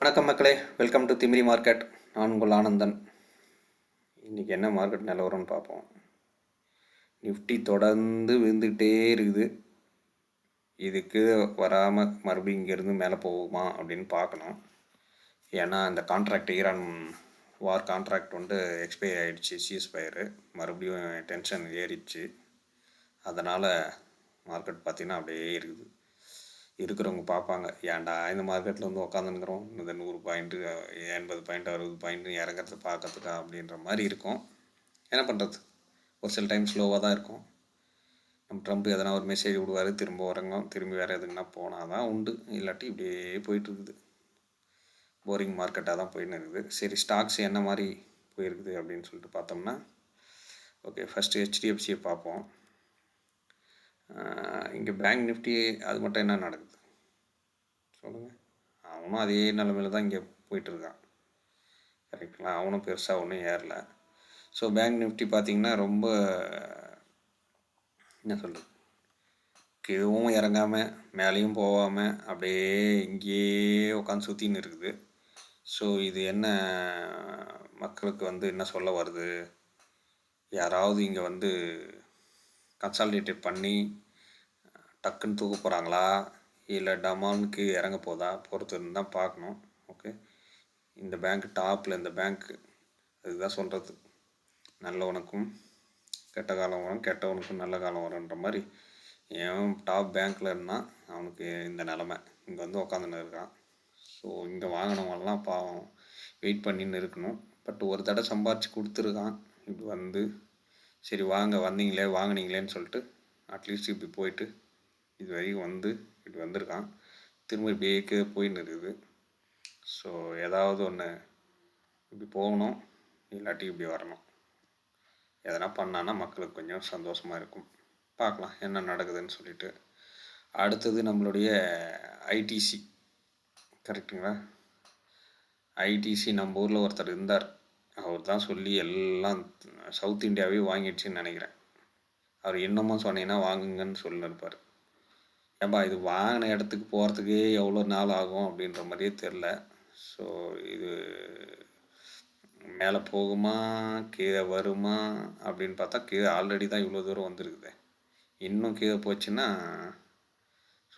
வணக்கம் மக்களே, welcome to Timiri market. நான் உங்கள் ஆனந்தன். இன்றைக்கி என்ன மார்க்கெட் நிலவரம்னு பார்ப்போம். நிஃப்டி தொடர்ந்து விழுந்துக்கிட்டே இருக்குது. இதுக்கு வராமல் மறுபடியும் இங்கேருந்து மேலே போகுமா அப்படின்னு பார்க்கணும். ஏன்னா இந்த கான்ட்ராக்ட் ஈரான் வார் கான்ட்ராக்ட் வந்து எக்ஸ்பைரி ஆகிடுச்சு, சீஸ்ஃபயரு மறுபடியும் டென்ஷன் ஏறிடுச்சு. அதனால் மார்க்கெட் பார்த்திங்கன்னா அப்படியே இருக்குது. இருக்கிறவங்க பார்ப்பாங்க, ஏன்டா இந்த மார்க்கெட்டில் வந்து உட்காந்துருக்குறோம், இந்த 100 பாயிண்ட்டு 80 பாயிண்ட் 60 பாயிண்ட்டு இறங்கிறத பார்க்கறதுக்கா அப்படின்ற மாதிரி இருக்கும். என்ன பண்ணுறது, ஒரு சில டைம் ஸ்லோவாக தான் இருக்கும். நம்ம ட்ரம்ப் எதனா ஒரு மெசேஜ் விடுவார், திரும்ப உறங்கும், திரும்பி வேறு எதுக்குன்னா போனால் தான் உண்டு, இல்லாட்டி இப்படியே போயிட்டுருக்குது. போரிங் மார்க்கெட்டாக தான் போயின்னு இருக்குது. சரி, ஸ்டாக்ஸ் என்ன மாதிரி போயிருக்குது அப்படின்னு சொல்லிட்டு பார்த்தோம்னா, ஓகே, ஃபஸ்ட்டு ஹெச்டிஎஃப்சியை பார்ப்போம். இங்கே பேங்க் நிஃப்டி அது மட்டும் என்ன நடக்குது சொல்லுங்கள். அவனும் அதே நிலமையில தான் இங்கே போயிட்டுருக்கான், கரெக்டுங்களா? அவனும் பெருசாக ஒன்றும் ஏறல. ஸோ பேங்க் நிஃப்டி பார்த்திங்கன்னா ரொம்ப என்ன சொல்கிறது, கீழவும் இறங்காமல் மேலேயும் போகாமல் அப்படியே இங்கேயே உட்காந்து சுற்றின்னு இருக்குது. ஸோ இது என்ன மக்களுக்கு வந்து என்ன சொல்ல வருது, யாராவது இங்கே வந்து கன்சாலிடேட் பண்ணி டக்குன்னு தூக்க போகிறாங்களா, இல்லை டமானுக்கு இறங்க போதா பொறுத்துன்னு தான் பார்க்கணும். ஓகே, இந்த பேங்க் டாப்பில், இந்த பேங்க்கு அதுதான் சொல்கிறது, நல்லவனுக்கும் கெட்ட காலம் வரும், கெட்டவனுக்கும் நல்ல காலம் வரும்ன்ற மாதிரி. ஏன் டாப் பேங்க்கில் இருந்தால் அவனுக்கு இந்த நிலமை, இங்கே வந்து உக்காந்துன்னு இருக்கான். ஸோ இங்கே வாங்கினவங்கலாம் பாவம் வெயிட் பண்ணின்னு இருக்கணும். பட் ஒரு தடவை சம்பாரித்து கொடுத்துருக்கான். இப்படி வந்து சரி வாங்க வந்தீங்களே வாங்கினீங்களேன்னு சொல்லிட்டு அட்லீஸ்ட் இப்படி போயிட்டு இது வரைக்கும் வந்து இப்படி வந்திருக்கான். திரும்ப இப்படியே போயின்னு இருக்குது. ஸோ ஏதாவது ஒன்று இப்படி போகணும், இல்லாட்டி இப்படி வரணும். எதனா பண்ணான்னா மக்களுக்கு கொஞ்சம் சந்தோஷமாக இருக்கும். பார்க்கலாம் என்ன நடக்குதுன்னு சொல்லிட்டு. அடுத்தது நம்மளுடைய ஐடிசி, கரெக்டுங்களா? ஐடிசி நம்ம ஊரில் ஒருத்தர் இருந்தார், அவர் தான் சொல்லி எல்லாம் சவுத் இந்தியாவே வாங்கிடுச்சின்னு நினைக்கிறேன். அவர் இன்னமும் சொன்னீங்கன்னா வாங்குங்கன்னு சொல்லிருப்பார். ஏன்பா இது வாங்கின இடத்துக்கு போகிறதுக்கே எவ்வளோ நாள் ஆகும் அப்படின்ற மாதிரியே தெரில. ஸோ இது மேலே போகுமா கீழே வருமா அப்படின்னு பார்த்தா கீழே ஆல்ரெடி தான் இவ்வளோ தூரம் வந்துருக்குது. இன்னும் கீழே போச்சுன்னா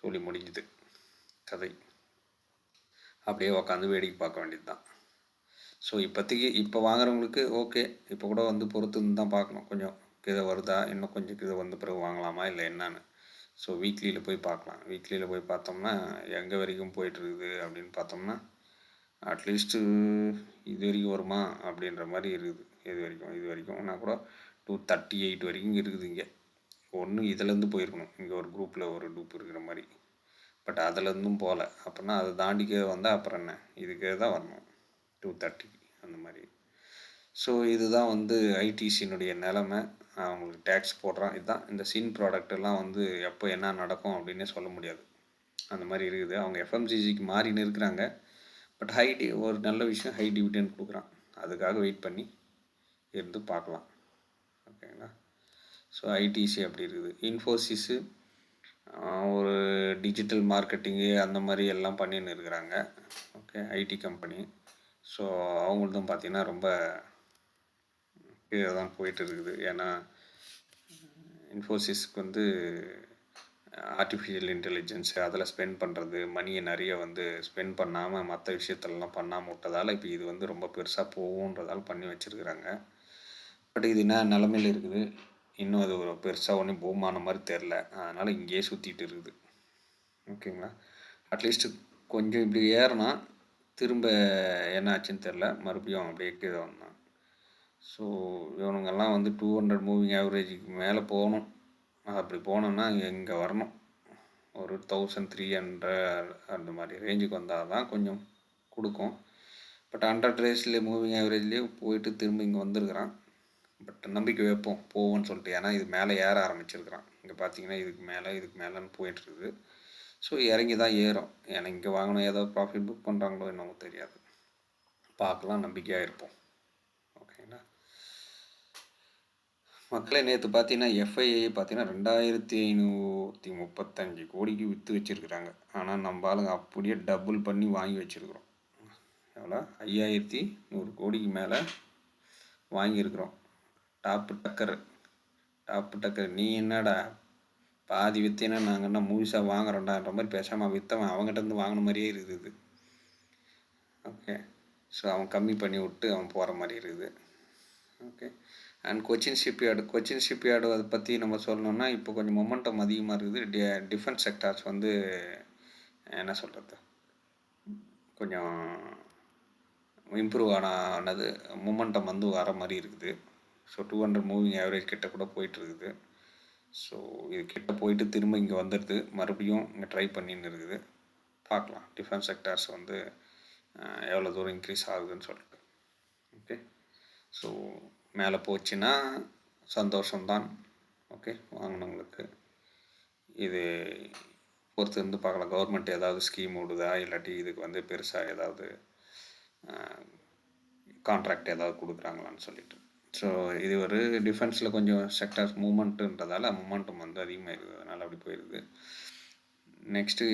சொல்லி முடிஞ்சுது கதை. அப்படியே உக்காந்து வேடிக்கை பார்க்க வேண்டியது தான். ஸோ இப்போதைக்கு இப்போ வாங்குறவங்களுக்கு ஓகே, இப்போ கூட வந்து பொறுத்துன்னு தான் பார்க்கணும். கொஞ்சம் கீழே வருதா, இன்னும் கொஞ்சம் கீழே வந்த பிறகு வாங்கலாமா இல்லை என்னன்னு. ஸோ வீக்லியில் போய் பார்க்கலாம். வீக்லியில் போய் பார்த்தோம்னா எங்கே வரைக்கும் போயிட்டுருக்குது அப்படின்னு பார்த்தோம்னா அட்லீஸ்ட்டு இது வரைக்கும் வருமா அப்படின்ற மாதிரி இருக்குது. இது வரைக்கும்னா கூட 238 வரைக்கும் இருக்குது. இங்கே ஒன்று இதிலேருந்து போயிருக்கணும், இங்கே ஒரு குரூப்பில் ஒரு டூப் இருக்கிற மாதிரி. பட் அதிலேருந்தும் போகல அப்படின்னா அதை தாண்டிக்கே வந்தால் அப்புறம் என்ன, இதுக்கே தான் வரணும் 230 அந்த மாதிரி. ஸோ இதுதான் வந்து ஐடிசியினுடைய நிலமை. அவங்களுக்கு டேக்ஸ் போடுறான். இதுதான் இந்த சின் ப்ராடக்டெல்லாம் வந்து எப்போ என்ன நடக்கும் அப்படின்னே சொல்ல முடியாது, அந்த மாதிரி இருக்குது. அவங்க எஃப்எம்சிசிக்கு மாறின்னு இருக்கிறாங்க. பட் ஒரு நல்ல விஷயம், ஹை டிவிடெண்ட் கொடுக்குறான். அதுக்காக வெயிட் பண்ணி இருந்து பார்க்கலாம். ஓகேங்களா? ஸோ ஐடிசி அப்படி இருக்குது. இன்ஃபோசிஸு ஒரு டிஜிட்டல் மார்க்கெட்டிங்கு அந்த மாதிரி எல்லாம் பண்ணின்னு இருக்கிறாங்க. Okay, IT company. ஸோ அவங்களுதும் பார்த்திங்கன்னா ரொம்ப கீழே தான் போயிட்டு இருக்குது. ஏன்னா இன்ஃபோசிஸ்க்கு வந்து ஆர்டிஃபிஷியல் இன்டெலிஜென்ஸு அதில் ஸ்பெண்ட் பண்ணுறது, மணியை நிறைய வந்து ஸ்பெண்ட் பண்ணாமல் மற்ற விஷயத்துலலாம் பண்ணாமல் விட்டதால் இப்போ இது வந்து ரொம்ப பெருசாக போகுன்றதால் பண்ணி வச்சுருக்குறாங்க. பட் இது என்ன நிலமையில் இருக்குது, இன்னும் அது ஒரு பெருசாக ஒன்றும் பூமான மாதிரி தெரில. அதனால் இங்கேயே சுற்றிட்டு இருக்குது. ஓகேங்களா? அட்லீஸ்ட்டு கொஞ்சம் இப்படி ஏறினா திரும்ப என்ன ஆச்சுன்னு தெரில, மறுபடியும் அப்படியே கீழே வந்தான். ஸோ இவனுங்கெல்லாம் வந்து 200 மூவிங் ஆவரேஜுக்கு மேலே போகணும். அப்படி போனோம்னா இங்கே வரணும், ஒரு 1300 அந்த மாதிரி ரேஞ்சுக்கு வந்தால் தான் கொஞ்சம் கொடுக்கும். பட் 100 டேஸ்லேயே மூவிங் ஆவரேஜ்லேயே போயிட்டு திரும்ப இங்கே வந்திருக்கிறான். பட் நம்பிக்கை வைப்போம் போவோன்னு சொல்லிட்டு. ஏன்னா இது மேலே ஏற ஆரம்பிச்சிருக்கிறான். இங்கே பார்த்தீங்கன்னா இதுக்கு மேலேன்னு போயிட்டுருக்குது. ஸோ இறங்கி தான் ஏறும். ஏன்னா இங்கே வாங்கணும், ஏதோ ப்ராஃபிட் புக் பண்ணுறாங்களோ என்னவோ தெரியாது. பார்க்கலாம், நம்பிக்கையாக இருப்போம். ஓகேங்களா மக்களே? நேற்று பார்த்தீங்கன்னா எஃப்ஐஐ பார்த்தீங்கன்னா 2535 கோடிக்கு விற்று வச்சுருக்குறாங்க. ஆனால் நம்ம ஆளுங்க அப்படியே டபுள் பண்ணி வாங்கி வச்சுருக்குறோம். எவ்வளோ 5100 கோடிக்கு மேலே வாங்கியிருக்கிறோம். டாப்பு டக்கர் நீ என்னடா பாதி விற்றேன்னா நாங்கள் என்ன முழுசாக வாங்குறோண்டான்ற மாதிரி பேசாமல் விற்றவன் அவங்ககிட்டருந்து வாங்கின மாதிரியே இருக்குது. ஓகே, ஸோ அவன் கம்மி பண்ணி விட்டு அவன் போகிற மாதிரி இருக்குது. ஓகே, அண்ட் கொச்சின் ஷிப்யார்டு அதை பற்றி நம்ம சொல்லணும்னா இப்போ கொஞ்சம் மொமெண்டம் அதிகமாக இருக்குது. டிஃபென்ஸ் செக்டார்ஸ் வந்து என்ன சொல்கிறது, கொஞ்சம் இம்ப்ரூவ் ஆனது மொமெண்டம் வந்து வர மாதிரி இருக்குது. ஸோ 200 மூவிங் ஆவரேஜ் கிட்ட கூட போயிட்டுருக்குது. ஸோ இது கிட்ட போயிட்டு திரும்ப இங்கே வந்துடுது, மறுபடியும் இங்கே ட்ரை பண்ணின்னு இருக்குது. பார்க்கலாம் டிஃபென்ஸ் செக்டார்ஸ் வந்து எவ்வளோ தூரம் இன்க்ரீஸ் ஆகுதுன்னு சொல்லிட்டு. ஓகே, ஸோ மேலே போச்சுன்னா சந்தோஷம்தான். ஓகே, வாங்கினவங்களுக்கு இது பொறுத்து இருந்து பார்க்கலாம். கவர்மெண்ட் ஏதாவது ஸ்கீம் விடுதா, இல்லாட்டி இதுக்கு வந்து பெருசாக ஏதாவது கான்ட்ராக்ட் ஏதாவது கொடுக்குறாங்களான்னு சொல்லிட்டு. ஸோ இது ஒரு டிஃபென்ஸில் கொஞ்சம் செக்டார்ஸ் மூமெண்ட்டுன்றதால மொமெண்டம் வந்து அதிகமாக இருக்குது, அதனால் அப்படி போயிடுது. நெக்ஸ்ட்டு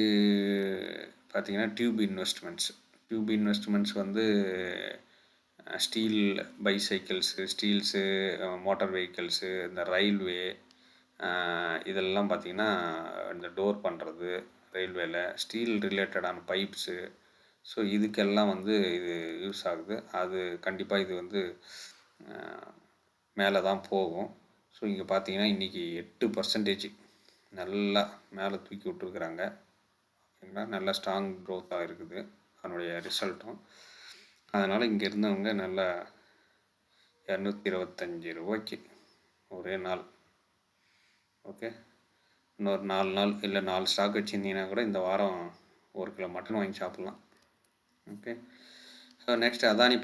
பார்த்திங்கன்னா டியூப் இன்வெஸ்ட்மெண்ட்ஸ் வந்து ஸ்டீல் பைசைக்கிள்ஸு, மோட்டார் வெஹிக்கிள்ஸு, இந்த ரயில்வே, இதெல்லாம் பார்த்திங்கன்னா இந்த டோர் பண்ணுறது ரயில்வேல, ஸ்டீல் ரிலேட்டடான பைப்ஸு, ஸோ இதுக்கெல்லாம் வந்து இது யூஸ் ஆகுது. அது கண்டிப்பாக இது வந்து மேலே தான் போகும். ஸோ இங்கே பார்த்தீங்கன்னா இன்றைக்கி 8% நல்லா மேலே தூக்கி விட்டுருக்குறாங்க. ஓகேங்களா, நல்லா ஸ்ட்ராங் க்ரோத்தாக இருக்குது அதனுடைய ரிசல்ட்டும். அதனால் இங்கே இருந்தவங்க நல்லா 225 ரூபாய்க்கு ஒரே நாள். ஓகே, இன்னொரு 4 நாள் இல்லை 4 ஸ்டாக் வச்சுருந்தீங்கன்னா கூட இந்த வாரம் 1 கிலோ மட்டன் வாங்கி சாப்பிட்லாம். Okay, so next Adani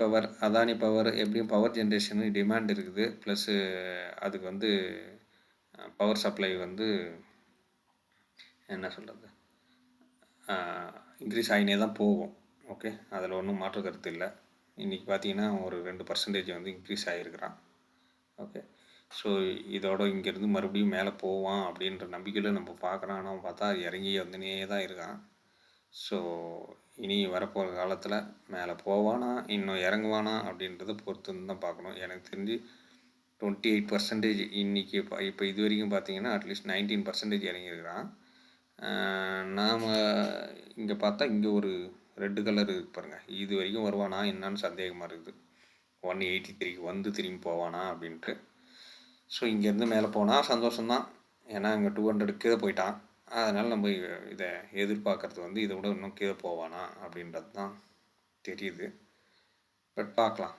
power எப்படியும் பவர் ஜென்ரேஷனுக்கு டிமாண்ட் இருக்குது. ப்ளஸ்ஸு அதுக்கு வந்து பவர் சப்ளை வந்து என்ன சொல்கிறது, இன்க்ரீஸ் ஆகினே தான் போகும். ஓகே, அதில் ஒன்றும் மாற்று கருத்து இல்லை. இன்றைக்கி பார்த்தீங்கன்னா ஒரு 2% வந்து இன்க்ரீஸ் ஆகிருக்கிறான். ஓகே, ஸோ இதோட இங்கேருந்து மறுபடியும் மேலே போவான் அப்படின்ற நம்பிக்கையில் நம்ம பார்க்குறோம். ஆனால் பார்த்தா இறங்கி வந்துனே தான் இருக்கான். ஸோ இனி வரப்போகிற காலத்தில் மேலே போவானா இன்னும் இறங்குவானா அப்படின்றத பொறுத்து தான் பார்க்கணும். எனக்கு தெரிஞ்சு 28% இன்றைக்கி இப்போ இது வரைக்கும் பார்த்தீங்கன்னா அட்லீஸ்ட் 19% இறங்கியிருக்கிறான். நாம் இங்கே பார்த்தா இங்கே ஒரு ரெட்டு கலர் இருக்கு பாருங்கள், இது வரைக்கும் வருவானா என்னான்னு சந்தேகமாக இருக்குது. 183க்கு வந்து திரும்பி போவானா அப்படின்ட்டு. ஸோ இங்கேருந்து மேலே போனால் சந்தோஷம்தான், ஏன்னா இங்கே 200 கீழே போயிட்டான். அதனால் நம்ம இதை எதிர்பார்க்குறது வந்து இதை விட இன்னும் கீழே போவானா அப்படின்றது தான் தெரியுது. பட் பார்க்கலாம்.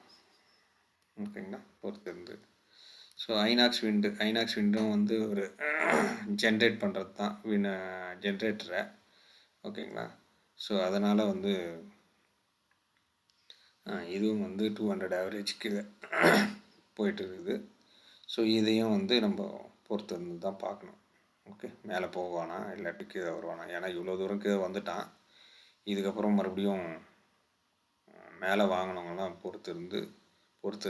ஓகேங்களா, பொறுத்து இருந்து. ஸோ ஐநாக்ஸ் விண்டும் வந்து ஒரு ஜென்ரேட் பண்ணுறது தான் ஜென்ரேட்டரை. ஓகேங்களா, ஸோ அதனால் வந்து இதுவும் வந்து 200 ஆவரேஜ்க்கு போயிட்டு இருக்குது. ஸோ இதையும் வந்து நம்ம பொறுத்து இருந்து தான் பார்க்கணும். ஓகே, மேலே போவானா இல்லாட்டி கீழே வருவானா, ஏன்னா இவ்வளோ தூரம் கீழே வந்துட்டான். இதுக்கப்புறம் மறுபடியும் மேலே வாங்கினவங்களாம் பொறுத்து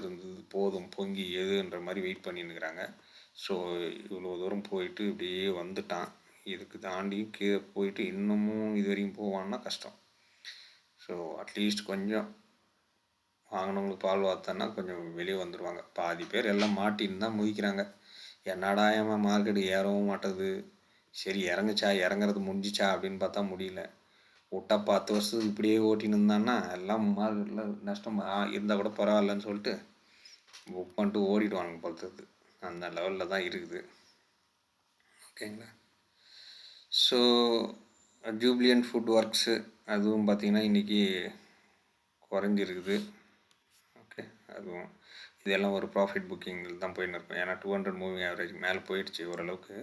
இருந்து போதும் பொங்கி எதுன்ற மாதிரி வெயிட் பண்ணின்னுக்கிறாங்க. ஸோ இவ்வளோ தூரம் போயிட்டு இப்படியே வந்துட்டான், இதுக்கு தாண்டியும் கீழே போயிட்டு இன்னமும் இது வரைக்கும் போவான்னா கஷ்டம். ஸோ அட்லீஸ்ட் கொஞ்சம் வாங்கினவங்களுக்கு பால் வார்த்தன்னா கொஞ்சம் வெளியே வந்துடுவாங்க. பாதி பேர் எல்லாம் மாட்டின்னு தான் முதிக்கிறாங்க. என்னடா ஏமா மார்க்கெட்டு ஏறவும் மாட்டேது, சரி இறங்குறது முடிஞ்சிச்சா அப்படின்னு பார்த்தா முடியல. விட்டா 10 வருஷத்துக்கு இப்படியே ஓட்டின்னு இருந்தான்னா எல்லாம் மார்க்கெட்டில் நஷ்டம் இருந்தால் கூட பரவாயில்லன்னு சொல்லிட்டு புக் பண்ணிட்டு ஓடிடுவாங்க பொறுத்தது. அந்த லெவலில் தான் இருக்குது. ஓகேங்களா, ஸோ ஜூப்ளியன்ட் ஃபுட் ஒர்க்ஸு அதுவும் பார்த்திங்கன்னா இன்றைக்கி குறைஞ்சிருக்குது. ஓகே, அதுவும் இதெல்லாம் ஒரு ப்ராஃபிட் புக்கிங்கில் தான் போயின்னு இருக்கும். ஏன்னா 200 மூவிங் ஆவரேஜ் மேலே போயிடுச்சு ஓரளவுக்கு.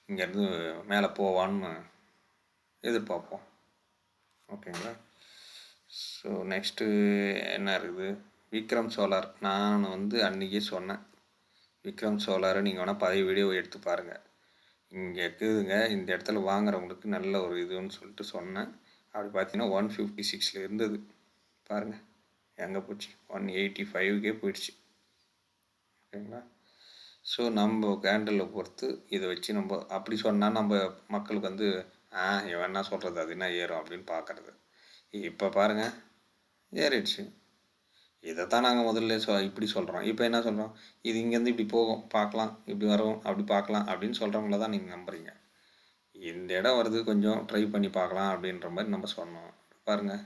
இங்கேருந்து மேலே போவான்னு எதிர்பார்ப்போம். ஓகேங்களா, ஸோ நெக்ஸ்ட்டு என்ன இருக்குது, விக்ரம் சோலார். நான் வந்து அன்றைக்கே சொன்னேன், விக்ரம் சோலாரை நீங்கள் வேணால் பழைய வீடியோ எடுத்து பாருங்கள். இங்கே இருக்குதுங்க, இந்த இடத்துல வாங்குறவங்களுக்கு நல்ல ஒரு இதுன்னு சொல்லிட்டு சொன்னேன். அப்படி பார்த்தீங்கன்னா 156 இருந்தது, பாருங்கள் எங்கே போச்சு, 185க்கே போயிடுச்சு. ஓகேங்களா, ஸோ நம்ம கேண்டலில் பொறுத்து இதை வச்சு நம்ம அப்படி சொன்னால் நம்ம மக்களுக்கு வந்து இவன் என்ன சொல்கிறது அது என்ன ஏறும் அப்படின்னு பார்க்குறது. இப்போ பாருங்கள் ஏறிடுச்சு. இதைத்தான் நாங்கள் முதல்ல இப்படி சொல்கிறோம். இப்போ என்ன சொல்கிறோம், இது இங்கேருந்து இப்படி போகும் பார்க்கலாம், இப்படி வரும் அப்படி பார்க்கலாம் அப்படின்னு சொல்கிறவங்கள தான் நீங்கள் நம்புறீங்க. இந்த இடம் வருது கொஞ்சம் ட்ரை பண்ணி பார்க்கலாம் அப்படின்ற மாதிரி நம்ம சொன்னோம். பாருங்கள்,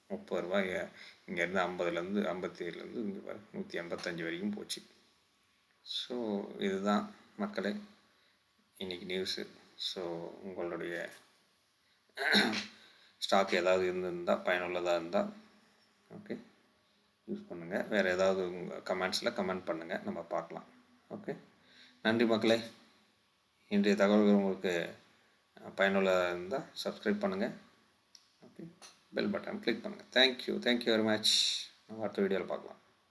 ரூ. 30 இங்கேருந்து 50லேருந்து 57லேருந்து இங்கே பாரு 185 வரைக்கும் போச்சு. ஸோ இதுதான் மக்களே இன்றைக்கி நியூஸு. ஸோ உங்களுடைய ஸ்டாக் ஏதாவது இருந்திருந்தால் பயனுள்ளதாக இருந்தால் ஓகே யூஸ் பண்ணுங்கள். வேறு ஏதாவது உங்கள் கமெண்ட்ஸில் கமெண்ட் பண்ணுங்கள், நம்ம பார்க்கலாம். ஓகே, நன்றி மக்களே. இன்றைய தகவல்கள் உங்களுக்கு பயனுள்ளதாக இருந்தால் சப்ஸ்கிரைப் பண்ணுங்கள். ஓகே, பெல் பட்டன் கிளிக் பண்ணுங்கள். Thank you very much. நம்ம அடுத்த வீடியோவில் பார்க்கலாம்.